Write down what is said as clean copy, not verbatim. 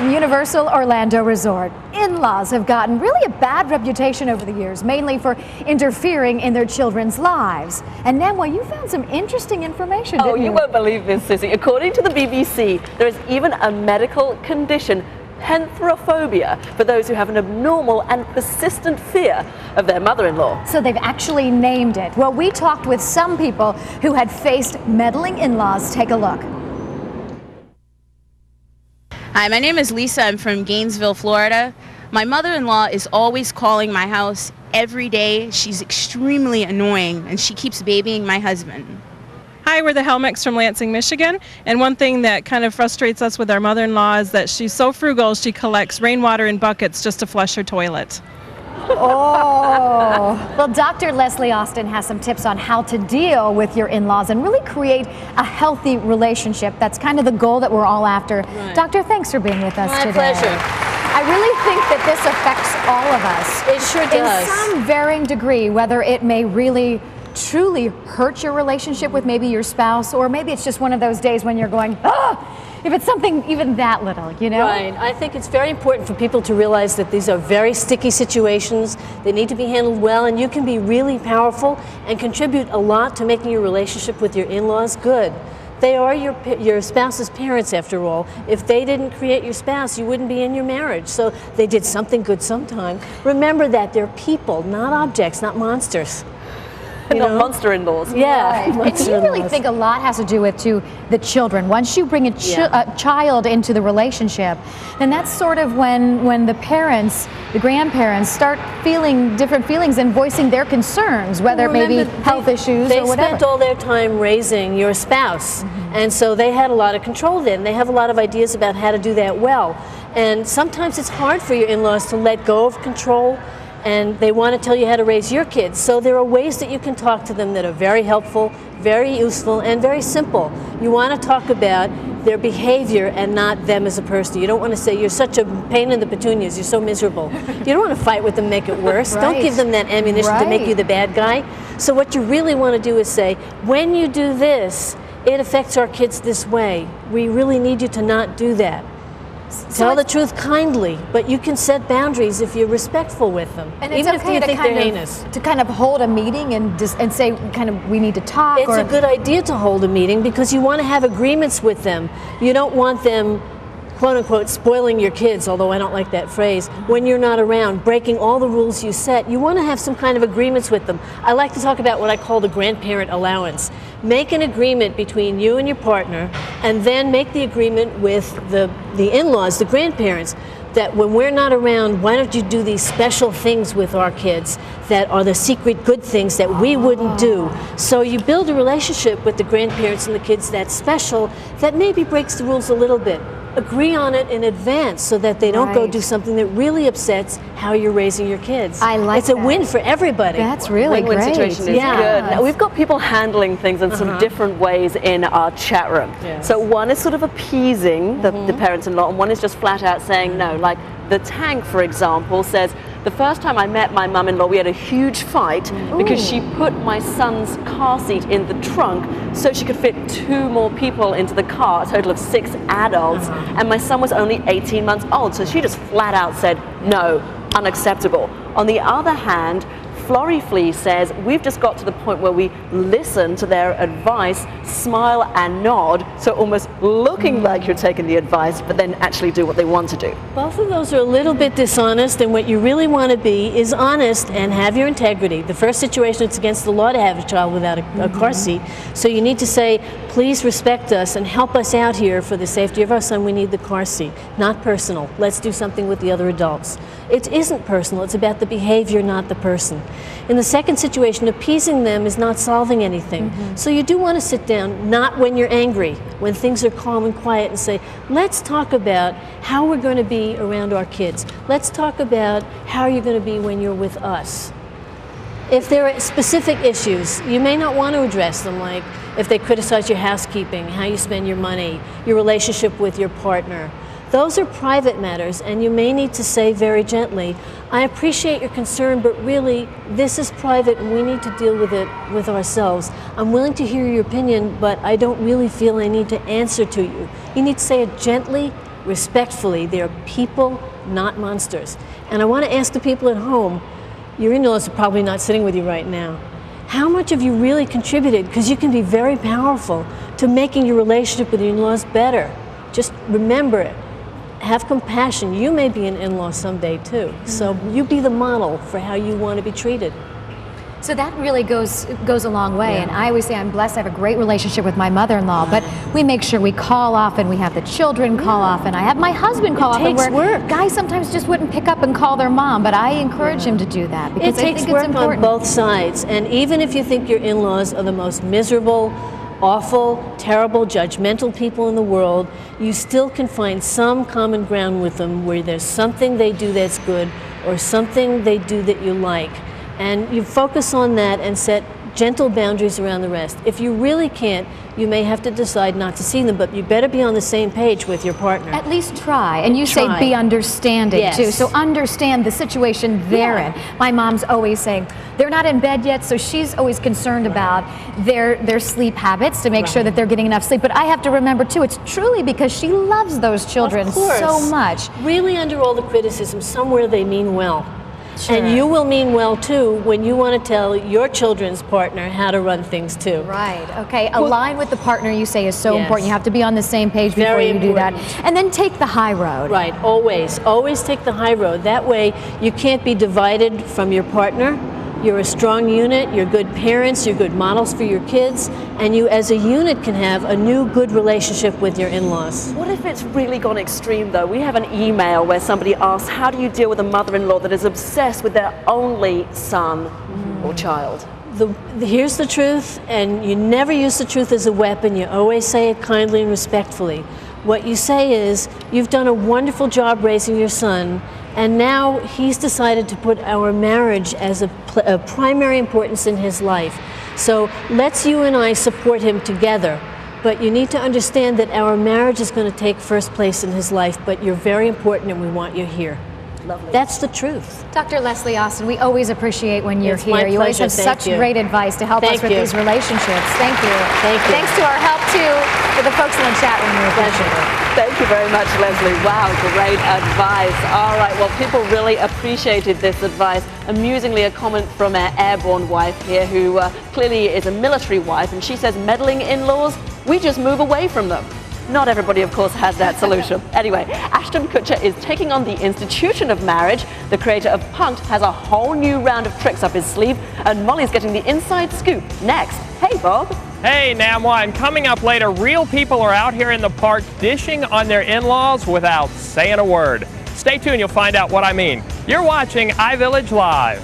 from Universal Orlando Resort. In-laws have gotten really a bad reputation over the years, mainly for interfering in their children's lives. And now, you found some interesting information, didn't you? You won't believe this, Sissy. According to the BBC, there is even a medical condition, penthrophobia, for those who have an abnormal and persistent fear of their mother-in-law. So they've actually named it. Well, we talked with some people who had faced meddling in-laws. Take a look. Hi, my name is Lisa. I'm from Gainesville, Florida. My mother-in-law is always calling my house every day. She's extremely annoying, and she keeps babying my husband. Hi, we're the Helmicks from Lansing, Michigan, and one thing that kind of frustrates us with our mother-in-law is that she's so frugal she collects rainwater in buckets just to flush her toilet. Oh, well, Dr. Leslie Austin has some tips on how to deal with your in-laws and really create a healthy relationship. That's kind of the goal that we're all after. Right. Doctor, thanks for being with us today. My pleasure. I really think that this affects all of us. It sure does. In some varying degree, whether it may really truly hurt your relationship with maybe your spouse, or maybe it's just one of those days when you're going, if it's something even that little, you know? Right. I think it's very important for people to realize that these are very sticky situations. They need to be handled well, and you can be really powerful and contribute a lot to making your relationship with your in-laws good. They are your spouse's parents, after all. If they didn't create your spouse, you wouldn't be in your marriage. So they did something good sometime. Remember that they're people, not objects, not monsters. Not monster in-laws. Yeah. Right. And do you really think a lot has to do with the children? Once you bring a child into the relationship, then that's sort of when the parents, the grandparents, start feeling different feelings and voicing their concerns, whether it may be health issues or whatever. They spent all their time raising your spouse, and so they had a lot of control then. They have a lot of ideas about how to do that well. And sometimes it's hard for your in-laws to let go of control, and they want to tell you how to raise your kids. So there are ways that you can talk to them that are very helpful, very useful, and very simple. You want to talk about their behavior and not them as a person. You don't want to say, you're such a pain in the petunias, you're so miserable. You don't want to fight with them, make it worse. Right. Don't give them that ammunition to make you the bad guy. So what you really want to do is say, when you do this, it affects our kids this way. We really need you to not do that. Tell the truth kindly, but you can set boundaries if you're respectful with them, and even if you think they're heinous. To kind of hold a meeting and say, kind of, we need to talk. It's a good idea to hold a meeting because you want to have agreements with them. You don't want them, quote unquote, spoiling your kids, although I don't like that phrase, when you're not around, breaking all the rules you set. You want to have some kind of agreements with them. I like to talk about what I call the grandparent allowance. Make an agreement between you and your partner, and then make the agreement with the in-laws, the grandparents, that when we're not around, why don't you do these special things with our kids that are the secret good things that we wouldn't do. So you build a relationship with the grandparents and the kids that's special, that maybe breaks the rules a little bit. Agree on it in advance so that they don't go do something that really upsets how you're raising your kids. I like It's a win for everybody. That's really Win-win great. situation is good. Now, we've got people handling things in some different ways in our chat room. Yes. So one is sort of appeasing the parents-in-law, and one is just flat out saying no. Like the Tank, for example, says, the first time I met my mum-in-law, we had a huge fight because she put my son's car seat in the trunk so she could fit 2 more people into the car, a total of 6 adults, and my son was only 18 months old, so she just flat out said, no, unacceptable. On the other hand, Floriflea says, we've just got to the point where we listen to their advice, smile and nod, so almost looking like you're taking the advice, but then actually do what they want to do. Both of those are a little bit dishonest, and what you really want to be is honest and have your integrity. The first situation, it's against the law to have a child without a car seat, so you need to say, please respect us and help us out here for the safety of our son. We need the car seat. Not personal. Let's do something with the other adults. It isn't personal. It's about the behavior, not the person. In the second situation, appeasing them is not solving anything. So you do want to sit down, not when you're angry, when things are calm and quiet, and say, let's talk about how we're going to be around our kids. Let's talk about how you're going to be when you're with us. If there are specific issues, you may not want to address them, like if they criticize your housekeeping, how you spend your money, your relationship with your partner. Those are private matters, and you may need to say very gently, I appreciate your concern, but really, this is private and we need to deal with it with ourselves. I'm willing to hear your opinion, but I don't really feel I need to answer to you. You need to say it gently respectfully. They're people, not monsters. And I want to ask the people at home, your in-laws are probably not sitting with you right now. How much have you really contributed? Because you can be very powerful to making your relationship with your in-laws better. Just remember it. Have compassion. You may be an in-law someday too. So you be the model for how you want to be treated. So that really goes a long way. Yeah. And I always say I'm blessed. I have a great relationship with my mother-in-law, but we make sure we call often. We have the children call often. I have my husband call often. takes work. Guys sometimes just wouldn't pick up and call their mom, but I encourage him to do that because It takes I think work it's on important. both sides. And even if you think your in-laws are the most miserable, awful, terrible, judgmental people in the world, you still can find some common ground with them where there's something they do that's good or something they do that you like. And you focus on that and set gentle boundaries around the rest. If you really can't, you may have to decide not to see them, but you better be on the same page with your partner. At least try. And you Try. say be understanding Yes. too. So understand the situation they're in. My mom's always saying they're not in bed yet, so she's always concerned about their sleep habits to make sure that they're getting enough sleep. But I have to remember too, it's truly because she loves those children Of course. so much. Really, under all the criticism, somewhere they mean well. Sure. And you will mean well too when you want to tell your children's partner how to run things too. Right. Okay. Align with the partner, you say, is so Yes. important. You have to be on the same page before Very you do that. important. And then take the high road. Right, always. Always take the high road. That way you can't be divided from your partner. You're a strong unit, you're good parents, you're good models for your kids, and you as a unit can have a new good relationship with your in-laws. What if it's really gone extreme though? We have an email where somebody asks, how do you deal with a mother-in-law that is obsessed with their only son or child? Here's the truth, and you never use the truth as a weapon. You always say it kindly and respectfully. What you say is, you've done a wonderful job raising your son, and now he's decided to put our marriage as a primary importance in his life. So let's you and I support him together. But you need to understand that our marriage is going to take first place in his life, but you're very important and we want you here. Lovely. That's the truth. Dr. Leslie Austin, we always appreciate when you're It's my here. You always pleasure. have Thank such you. great advice to help us Thank with you. these relationships. Thank you. Thank you. Thanks to our help too, for the folks in the chat room. We appreciate it. Thank you very much, Leslie. Wow, great advice. All right, well, people really appreciated this advice. Amusingly, a comment from our airborne wife here, who clearly is a military wife, and she says, meddling in-laws, we just move away from them. Not everybody, of course, has that solution. Anyway, Ashton Kutcher is taking on the institution of marriage. The creator of Punk'd has a whole new round of tricks up his sleeve, and Molly's getting the inside scoop next. Hey, Bob. Hey, Namwa, and coming up later, real people are out here in the park dishing on their in-laws without saying a word. Stay tuned, you'll find out what I mean. You're watching iVillage Live.